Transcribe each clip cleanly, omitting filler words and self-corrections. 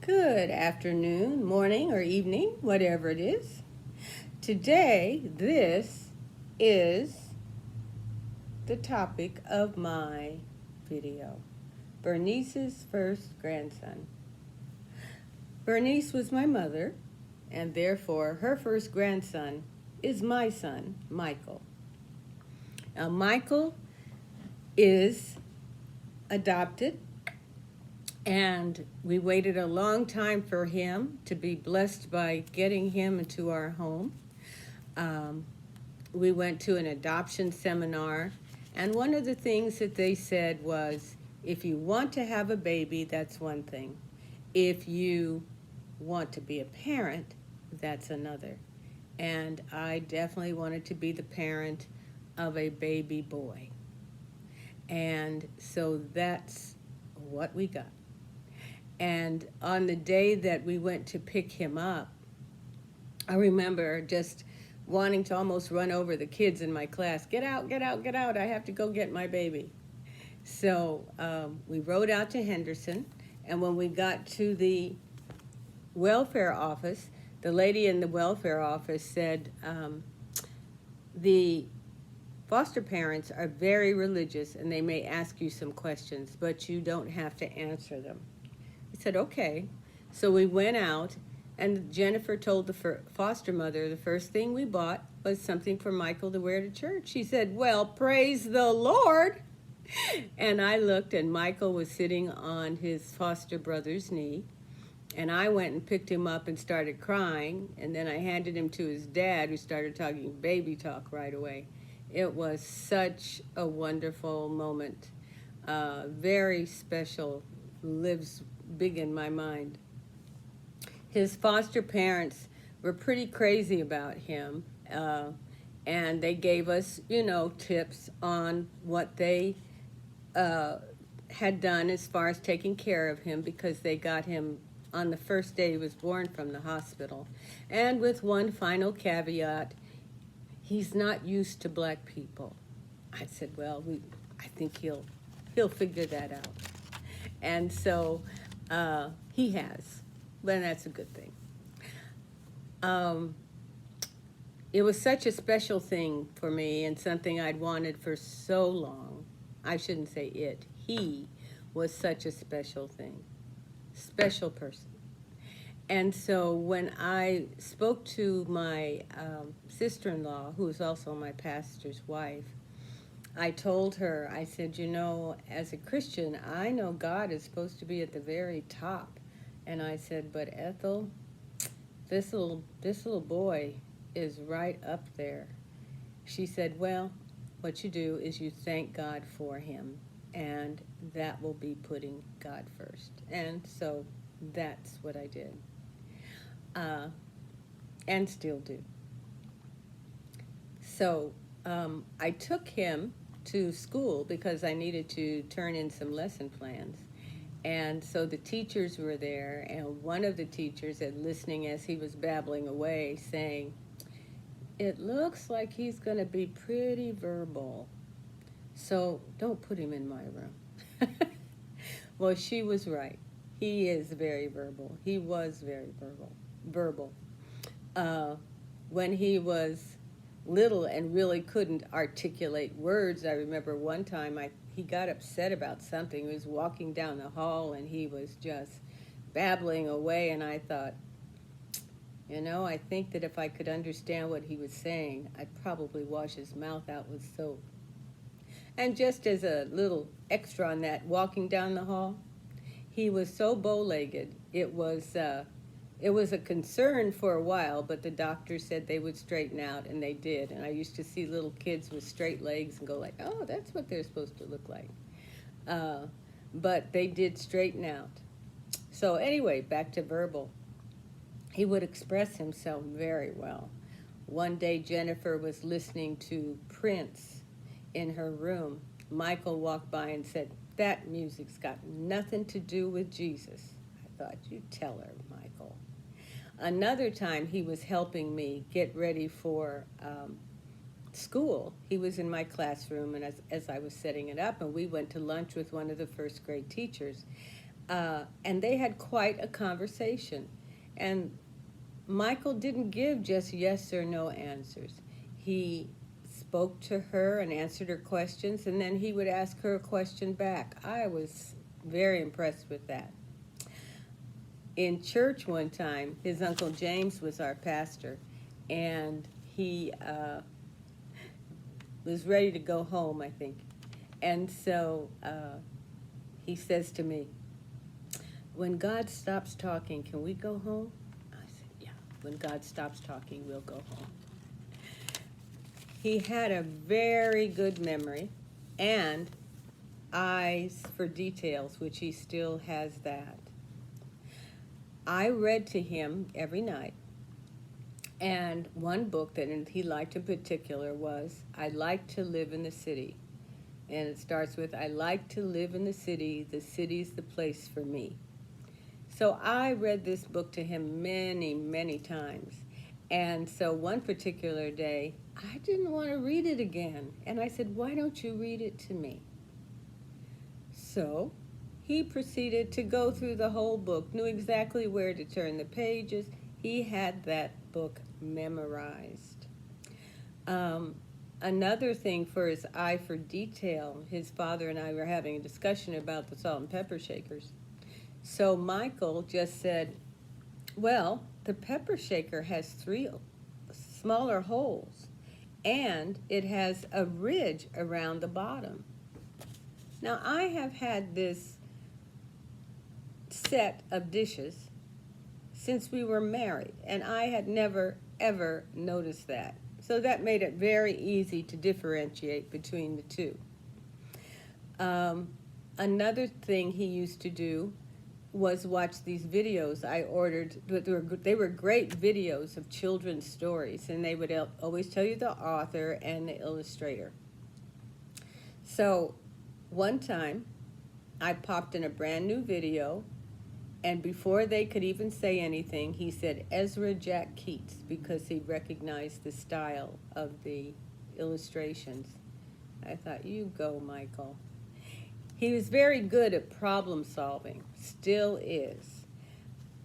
Good afternoon, morning, or evening, whatever it is. Today, this is the topic of my video Bernice's first grandson. Bernice was my mother, and therefore her first grandson is my son, Michael. Now, Michael is adopted, and we waited a long time for him to be blessed by getting him into our home. We went to an adoption seminar, and one of the things that they said was, if you want to have a baby, that's one thing. If you want to be a parent, that's another. And I definitely wanted to be the parent of a baby boy. And so that's what we got. And on the day that we went to pick him up, I remember just wanting to almost run over the kids in my class. Get out, get out, get out. I have to go get my baby. So we rode out to Henderson, and when we got to the welfare office, the lady in the welfare office said, the foster parents are very religious and they may ask you some questions, but you don't have to answer them. I said, okay. So we went out, and Jennifer told the foster mother the first thing we bought was something for Michael to wear to church. She said, well, praise the Lord. And I looked, and Michael was sitting on his foster brother's knee. And I went and picked him up and started crying. And then I handed him to his dad, who started talking baby talk right away. It was such a wonderful moment. Very special, lives big in my mind. His foster parents were pretty crazy about him, and they gave us, tips on what they had done as far as taking care of him, because they got him on the first day he was born from the hospital. And with one final caveat, he's not used to black people. I said, well, I think he'll figure that out. And so he has, but that's a good thing. It was such a special thing for me, and something I'd wanted for so long. I shouldn't say it. He was such a special thing, special person. And so when I spoke to my sister-in-law, who is also my pastor's wife, I told her, I said, as a Christian, I know God is supposed to be at the very top. And I said, but Ethel, this little boy is right up there. She said, well, what you do is you thank God for him, and that will be putting God first. And so that's what I did, and still do. So I took him to school because I needed to turn in some lesson plans. And so the teachers were there, and one of the teachers had listening as he was babbling away, saying, it looks like he's going to be pretty verbal, so don't put him in my room. Well, she was right. He is very verbal. He was very verbal. When he was little and really couldn't articulate words, I remember one time he got upset about something. He was walking down the hall and he was just babbling away, and I thought, I think that if I could understand what he was saying, I'd probably wash his mouth out with soap. And just as a little extra on that, walking down the hall, he was so bow-legged. It was a concern for a while, but the doctor said they would straighten out, and they did. And I used to see little kids with straight legs and go like, oh, that's what they're supposed to look like. But they did straighten out. So anyway, back to verbal. He would express himself very well. One day, Jennifer was listening to Prince in her room. Michael walked by and said, that music's got nothing to do with Jesus. I thought, you tell her, Michael. Another time, he was helping me get ready for school. He was in my classroom, and as I was setting it up, and we went to lunch with one of the first grade teachers. And they had quite a conversation. And Michael didn't give just yes or no answers. He spoke to her and answered her questions, and then he would ask her a question back. I was very impressed with that. In church one time, his Uncle James was our pastor, and he was ready to go home, I think. And so he says to me, "When God stops talking, can we go home?" I said, "Yeah, when God stops talking, we'll go home." He had a very good memory and eyes for details, which he still has that. I read to him every night, and one book that he liked in particular was "I Like to Live in the City." And it starts with, "I like to live in the city's the place for me." So I read this book to him many, many times. And so one particular day, I didn't want to read it again. And I said, "Why don't you read it to me?" So he proceeded to go through the whole book, knew exactly where to turn the pages. He had that book memorized. Another thing for his eye for detail, his father and I were having a discussion about the salt and pepper shakers. So Michael just said, "Well, the pepper shaker has 3 smaller holes, and it has a ridge around the bottom." Now, I have had this set of dishes since we were married, and I had never, ever noticed that. So that made it very easy to differentiate between the two. Another thing he used to do was watch these videos I ordered. They were great videos of children's stories, and they would always tell you the author and the illustrator. So one time, I popped in a brand new video, and before they could even say anything, he said Ezra Jack Keats, because he recognized the style of the illustrations. I thought, you go, Michael. He was very good at problem solving, still is.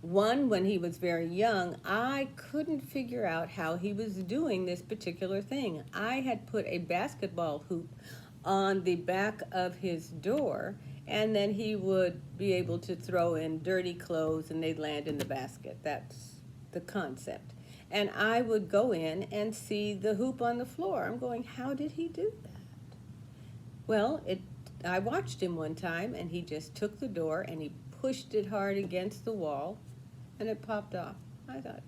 When he was very young, I couldn't figure out how he was doing this particular thing. I had put a basketball hoop on the back of his door, and then he would be able to throw in dirty clothes and they'd land in the basket. That's the concept. And I would go in and see the hoop on the floor. I'm going, how did he do that? Well, I watched him one time, and he just took the door and he pushed it hard against the wall, and it popped off. I thought,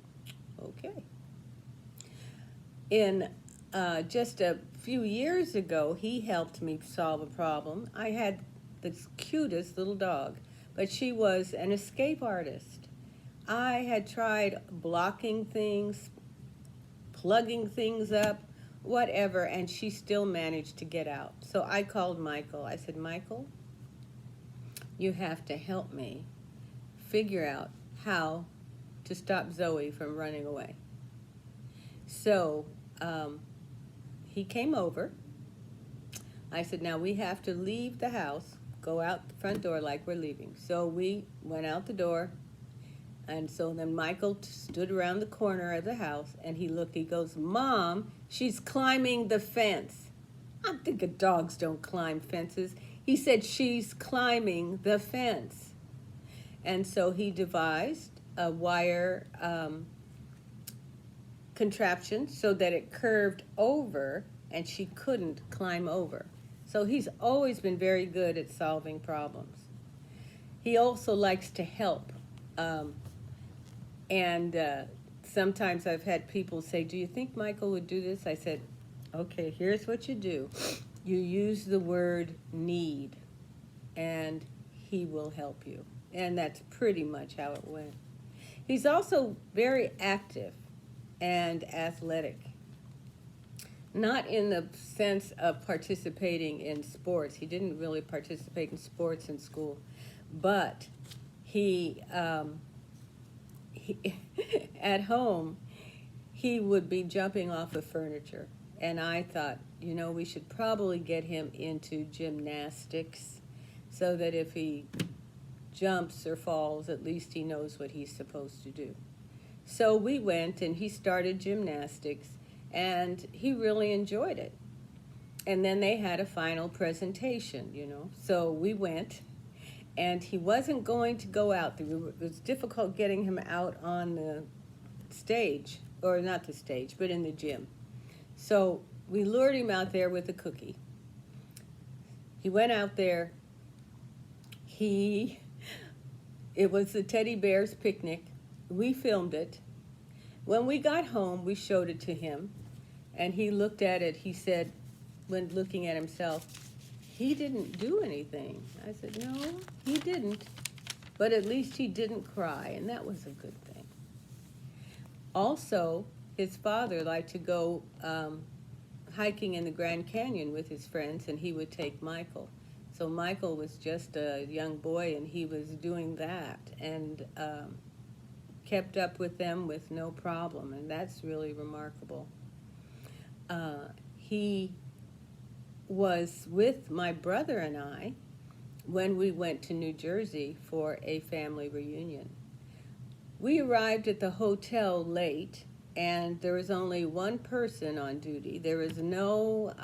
okay. In just a few years ago, he helped me solve a problem. I had the cutest little dog, but she was an escape artist. I had tried blocking things, plugging things up, whatever, and she still managed to get out. So I called Michael. I said, "Michael, you have to help me figure out how to stop Zoe from running away." So he came over. I said, "Now we have to leave the house, go out the front door like we're leaving." So we went out the door, and so then Michael stood around the corner of the house, and he looked, he goes, "Mom, she's climbing the fence." I'm thinking dogs don't climb fences. He said, "She's climbing the fence." And so he devised a wire contraption so that it curved over and she couldn't climb over. So he's always been very good at solving problems. He also likes to help. And sometimes I've had people say, "Do you think Michael would do this?" I said, "Okay, here's what you do. You use the word need, and he will help you." And that's pretty much how it went. He's also very active and athletic. Not in the sense of participating in sports. He didn't really participate in sports in school. But he at home, he would be jumping off of furniture. And I thought, we should probably get him into gymnastics so that if he jumps or falls, at least he knows what he's supposed to do. So we went and he started gymnastics and he really enjoyed it. And then they had a final presentation, you know. So we went and he wasn't going to go out. It was difficult getting him out on the stage, or not the stage, but in the gym. So we lured him out there with a cookie. He went out there. It was the teddy bear's picnic. We filmed it. When we got home, we showed it to him, and he looked at it. He said, when looking at himself, he didn't do anything. I said, no, he didn't, but at least he didn't cry, and that was a good thing. Also, his father liked to go hiking in the Grand Canyon with his friends, and he would take Michael. So Michael was just a young boy, and he was doing that, and kept up with them with no problem, and that's really remarkable. He was with my brother and I when we went to New Jersey for a family reunion. We arrived at the hotel late, and there was only one person on duty. There was no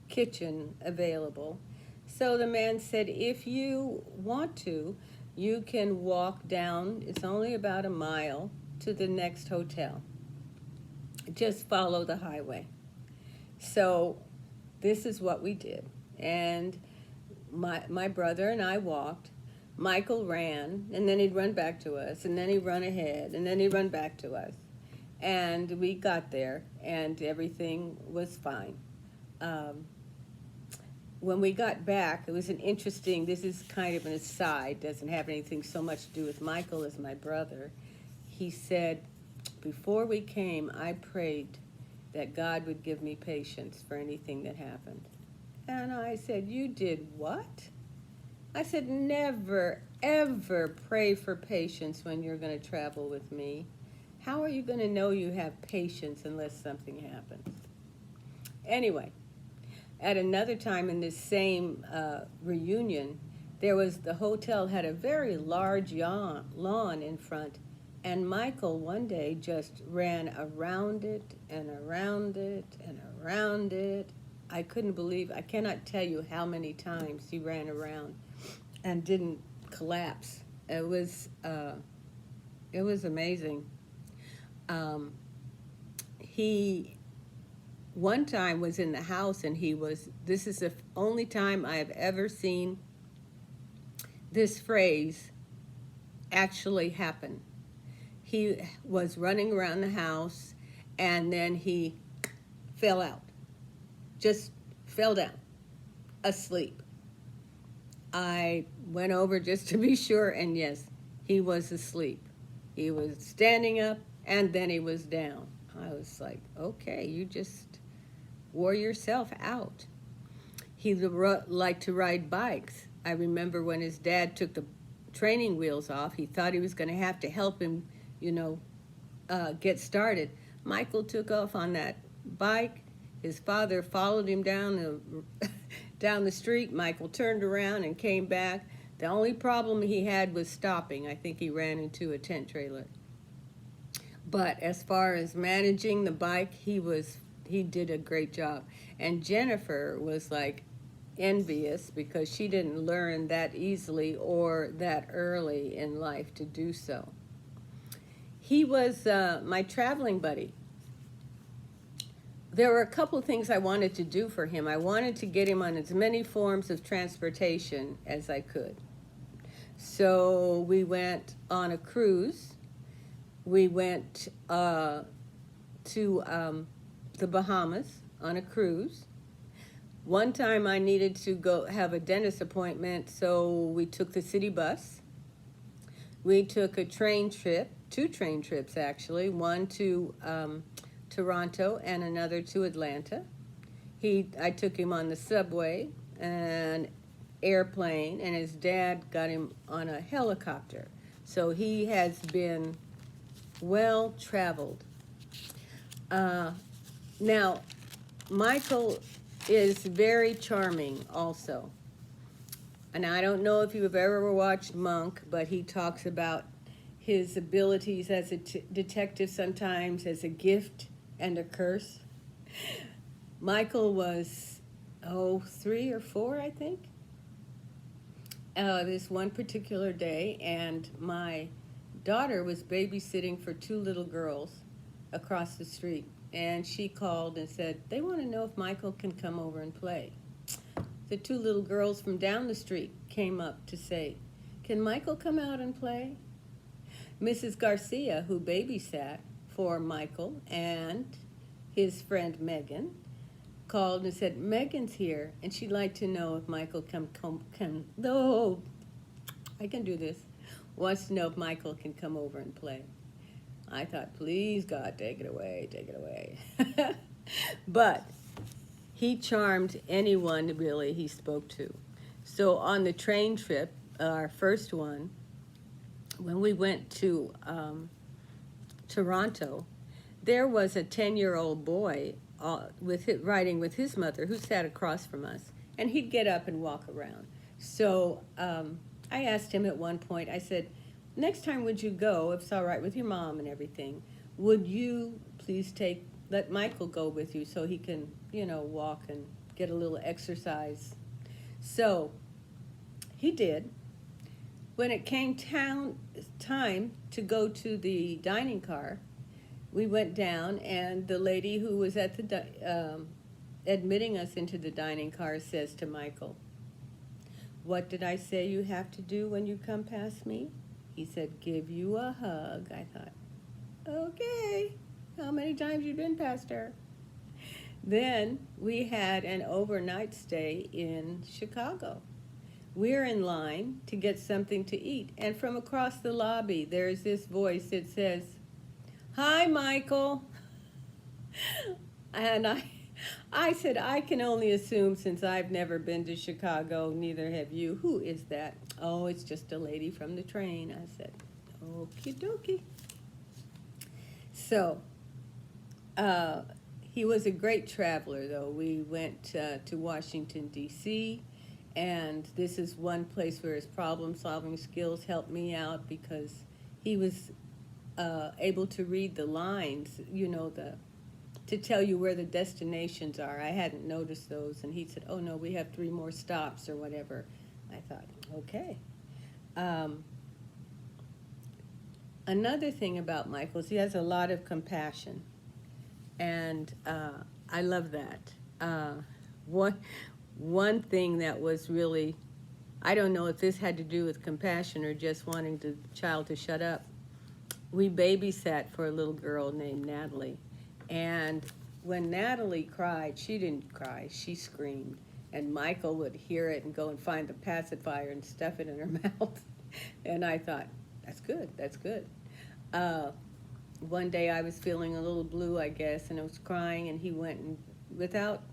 kitchen available. So the man said, if you want to, you can walk down, it's only about a mile, to the next hotel. Just follow the highway. So this is what we did. And my brother and I walked. Michael ran, and then he'd run back to us, and then he'd run ahead, and then he'd run back to us. And we got there, and everything was fine. When we got back, it was this is kind of an aside, doesn't have anything so much to do with Michael as my brother. He said, before we came, I prayed that God would give me patience for anything that happened. And I said, you did what? I said, never, ever pray for patience when you're going to travel with me. How are you going to know you have patience unless something happens? Anyway, at another time in this same reunion, the hotel had a very large lawn in front, and Michael one day just ran around it and around it and around it. I cannot tell you how many times he ran around and didn't collapse. It was amazing. He one time was in the house, and this is the only time I have ever seen this phrase actually happen. He was running around the house, and then he fell out. Just fell down, asleep. I went over just to be sure, and yes, he was asleep. He was standing up, and then he was down. I was like, okay, you just wore yourself out. He liked to ride bikes. I remember when his dad took the training wheels off, he thought he was going to have to help him, get started. Michael took off on that bike. His father followed him down the street. Michael turned around and came back. The only problem he had was stopping. I think he ran into a tent trailer. But as far as managing the bike, he did a great job. And Jennifer was like envious because she didn't learn that easily or that early in life to do so. He was my traveling buddy. There were a couple of things I wanted to do for him. I wanted to get him on as many forms of transportation as I could. So we went on a cruise. We went to the Bahamas on a cruise. One time I needed to go have a dentist appointment, so we took the city bus. We took a train trip, 2 train trips actually, one to Toronto and another to Atlanta. I took him on the subway and airplane, and his dad got him on a helicopter. So he has been well traveled. Now, Michael is very charming also. And I don't know if you've ever watched Monk, but he talks about his abilities as a detective sometimes as a gift and a curse. Michael was, 3 or 4, I think, this one particular day, and my daughter was babysitting for 2 little girls across the street. And she called and said, they want to know if Michael can come over and play. The 2 little girls from down the street came up to say, can Michael come out and play? Mrs. Garcia, who babysat for Michael and his friend Megan, called and said, Megan's here, and she'd like to know if Michael I can do this, wants to know if Michael can come over and play. I thought, please, God, take it away, take it away. But he charmed anyone, really, he spoke to. So on the train trip, our first one, when we went to Toronto, there was a 10-year-old boy riding with his mother who sat across from us, and he'd get up and walk around. So I asked him at one point, I said, next time would you go, if it's all right with your mom and everything, would you please let Michael go with you so he can, walk and get a little exercise? So he did. When it came time to go to the dining car, we went down, and the lady who was at admitting us into the dining car says to Michael, what did I say you have to do when you come past me? He said, give you a hug. I thought, okay, how many times you been past her? Then we had an overnight stay in Chicago. We're in line to get something to eat, and from across the lobby, there's this voice that says, hi, Michael. And I said, I can only assume, since I've never been to Chicago, neither have you. Who is that? Oh, it's just a lady from the train. I said, okie dokie. So, he was a great traveler, though. We went to Washington, D.C., and this is one place where his problem-solving skills helped me out, because he was able to read the lines, to tell you where the destinations are. I hadn't noticed those, and he said, oh no, we have 3 more stops or whatever. I thought, okay. Another thing about Michael is he has a lot of compassion, and I love that. One thing that was really, I don't know if this had to do with compassion or just wanting the child to shut up. We babysat for a little girl named Natalie, and when Natalie cried, she didn't cry, she screamed, and Michael would hear it and go and find the pacifier and stuff it in her mouth. And I thought, that's good, that's good. One day I was feeling a little blue, I guess, and I was crying, and he went and, without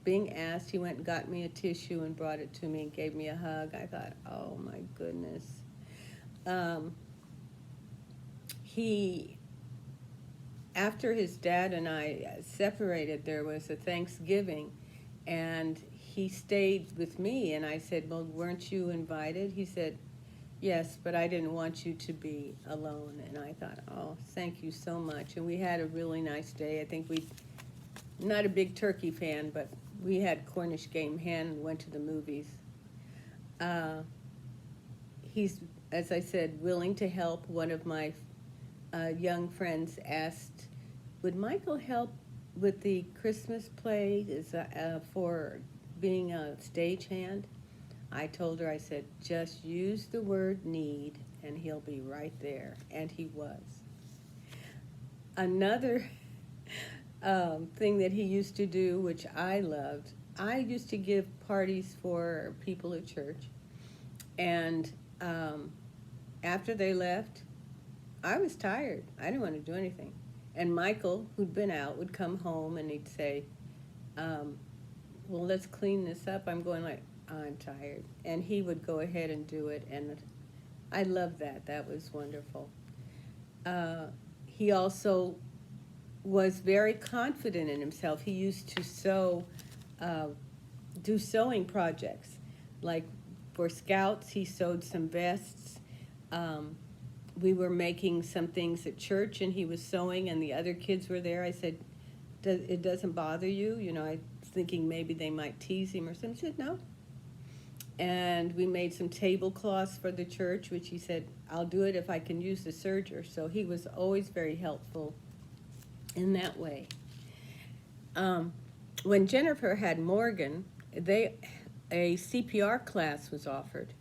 being asked, he went and got me a tissue and brought it to me and gave me a hug. I thought, oh my goodness. After his dad and I separated, there was a Thanksgiving, and he stayed with me, and I said, well, weren't you invited? He said, yes, but I didn't want you to be alone. And I thought, oh, thank you so much. And we had a really nice day. I think not a big turkey fan, but we had Cornish game hen and went to the movies. He's, as I said, willing to help. One of my young friends asked, would Michael help with the Christmas play for being a stagehand? I told her, I said, just use the word need and he'll be right there. And he was. Another thing that he used to do, which I loved, I used to give parties for people at church. And after they left, I was tired. I didn't want to do anything. And Michael, who'd been out, would come home and he'd say, well, let's clean this up. I'm going like, I'm tired. And he would go ahead and do it. And I loved that. That was wonderful. He also was very confident in himself. He used to do sewing projects. Like for Scouts, he sewed some vests. Um, we were making some things at church, and he was sewing, and the other kids were there. I said, it doesn't bother you? You know, I was thinking maybe they might tease him or something. He said, no. And we made some tablecloths for the church, which he said, I'll do it if I can use the serger. So he was always very helpful in that way. When Jennifer had Morgan, a CPR class was offered.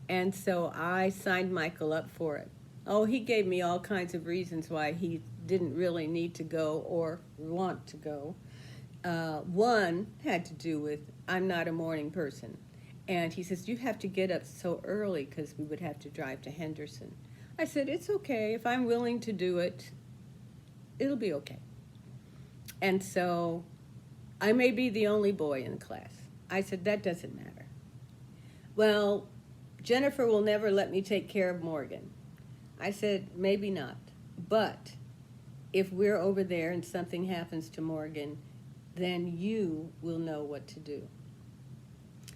And so I signed Michael up for it. Oh, he gave me all kinds of reasons why he didn't really need to go or want to go. One had to do with, I'm not a morning person. And he says, you have to get up so early because we would have to drive to Henderson. I said, it's okay. If I'm willing to do it, it'll be okay. And so I may be the only boy in class. I said, that doesn't matter. Well, Jennifer will never let me take care of Morgan. I said, maybe not. But if we're over there and something happens to Morgan, then you will know what to do.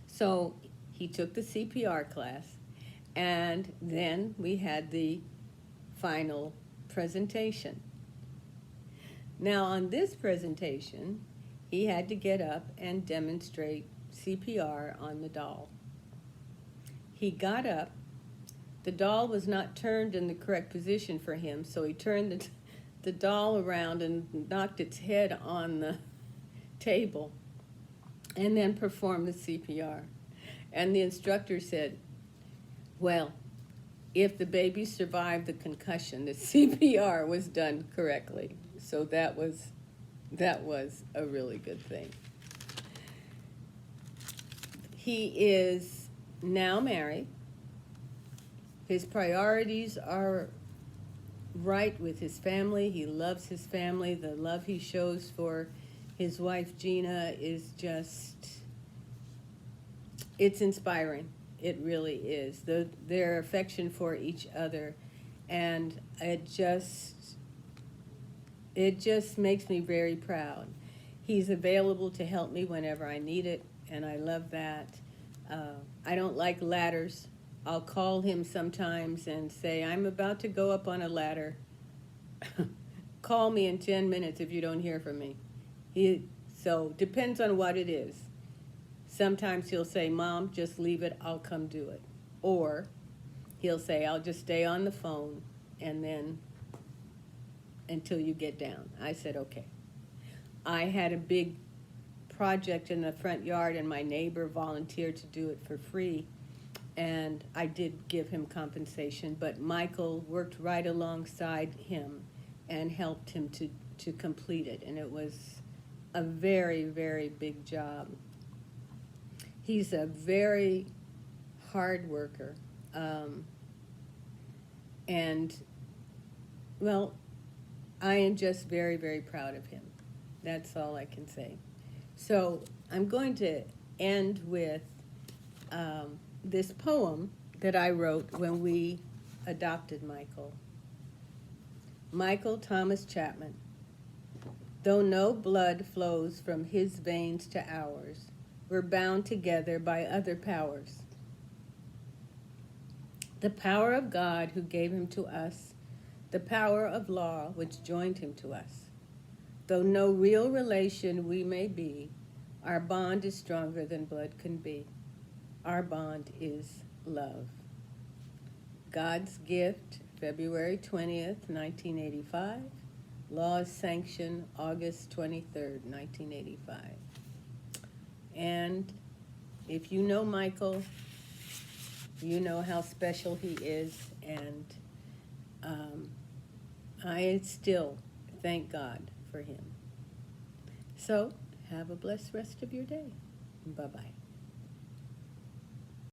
So he took the CPR class, and then we had the final presentation. Now, on this presentation, he had to get up and demonstrate CPR on the doll. He got up. The doll was not turned in the correct position for him, so he turned the doll around and knocked its head on the table and then performed the CPR. And the instructor said, well, if the baby survived the concussion, the CPR was done correctly. So that was a really good thing. He is now married. His priorities are right with his family. He loves his family. The love he shows for his wife, Gina, is just, it's inspiring. It really is. Their affection for each other. And it just makes me very proud. He's available to help me whenever I need it, and I love that. I don't like ladders. I'll call him sometimes and say, I'm about to go up on a ladder. Call me in 10 minutes if you don't hear from me. So depends on what it is. Sometimes he'll say, Mom, just leave it, I'll come do it. Or he'll say, I'll just stay on the phone and then until you get down. I said, okay. I had a big project in the front yard and my neighbor volunteered to do it for free. And I did give him compensation, but Michael worked right alongside him and helped him to complete it. And it was a very, very big job. He's a very hard worker. And, well, I am just very, very proud of him. That's all I can say. So I'm going to end with this poem that I wrote when we adopted Michael. Michael Thomas Chapman. Though no blood flows from his veins to ours, we're bound together by other powers. The power of God who gave him to us, the power of law which joined him to us. Though no real relation we may be, our bond is stronger than blood can be. Our bond is love. God's gift, February 20th, 1985. Law's sanction, August 23rd, 1985. And if you know Michael, you know how special he is, and I still thank God for him. So, have a blessed rest of your day. Bye-bye.